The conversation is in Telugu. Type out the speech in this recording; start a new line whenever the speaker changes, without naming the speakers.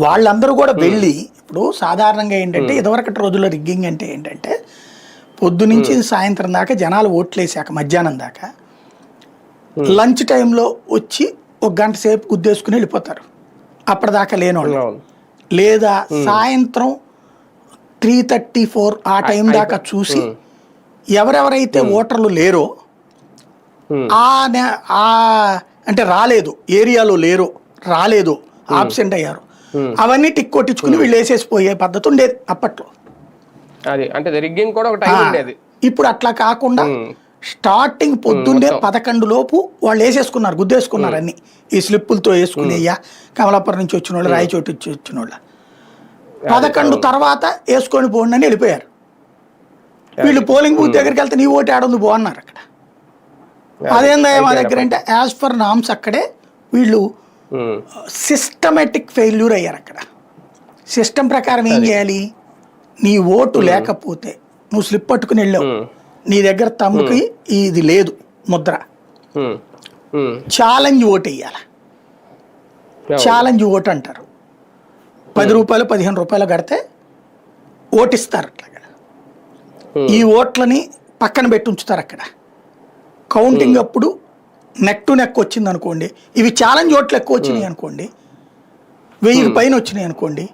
వాళ్ళందరూ కూడా వెళ్ళి ఇప్పుడు సాధారణంగా ఏంటంటే ఇదివరకటి రోజుల్లో రిగ్గింగ్ అంటే ఏంటంటే పొద్దు నుంచి సాయంత్రం దాకా జనాలు ఓట్లేసాక మధ్యాహ్నం దాకా లంచ్ టైంలో వచ్చి ఒక గంట సేపు గుద్దేసుకుని వెళ్ళిపోతారు అప్పటిదాకా లేనోళ్ళు, లేదా సాయంత్రం 3:34 ఆ టైం దాకా చూసి ఎవరెవరైతే ఓటర్లు లేరో అంటే రాలేదు ఏరియాలో లేరో రాలేదు ఆబ్సెంట్ అయ్యారు అవన్నీ టిక్ కొట్టించుకుని వీళ్ళు వేసేసిపోయే పద్ధతి ఉండేది అప్పట్లో. ఇప్పుడు అట్లా కాకుండా స్టార్టింగ్ పొద్దున్నే 11 లోపు వాళ్ళు వేసేసుకున్నారు, గుద్దేసుకున్నారు అన్ని ఈ స్లిప్పులతో వేసుకునేయ్యా కమలాపురం నుంచి వచ్చిన వాళ్ళు, రాయచోటి నుంచి వచ్చిన వాళ్ళు 11 తర్వాత వేసుకొని పోండి అని వెళ్ళిపోయారు. వీళ్ళు పోలింగ్ బూత్ దగ్గరికి వెళ్తే నీ ఓటు ఆడుంది బాగున్నారు అక్కడ. అదేందా మా దగ్గర అంటే యాజ్ పర్ నామ్స్ అక్కడే వీళ్ళు సిస్టమేటిక్ ఫెయిల్యూర్ అయ్యారు. అక్కడ సిస్టమ్ ప్రకారం ఏం చేయాలి, నీ ఓటు లేకపోతే నువ్వు స్లిప్ పట్టుకుని వెళ్ళావు, నీ దగ్గర తమ్ముకి ఇది లేదు ముద్ర, ఛాలెంజ్ ఓటు వేయాలి. ఛాలెంజ్ ఓటు అంటారు. 10 రూపాయలు 15 రూపాయలు కడితే ఓటిస్తారు. అట్లాగా ఈ ఓట్లని పక్కన పెట్టి ఉంచుతారు. అక్కడ కౌంటింగ్ అప్పుడు నెక్ టు నెక్ వచ్చింది అనుకోండి, ఇవి ఛాలెంజ్ ఓట్లు ఎక్కువ వచ్చినాయి అనుకోండి, 1000 పైన వచ్చినాయి అనుకోండి,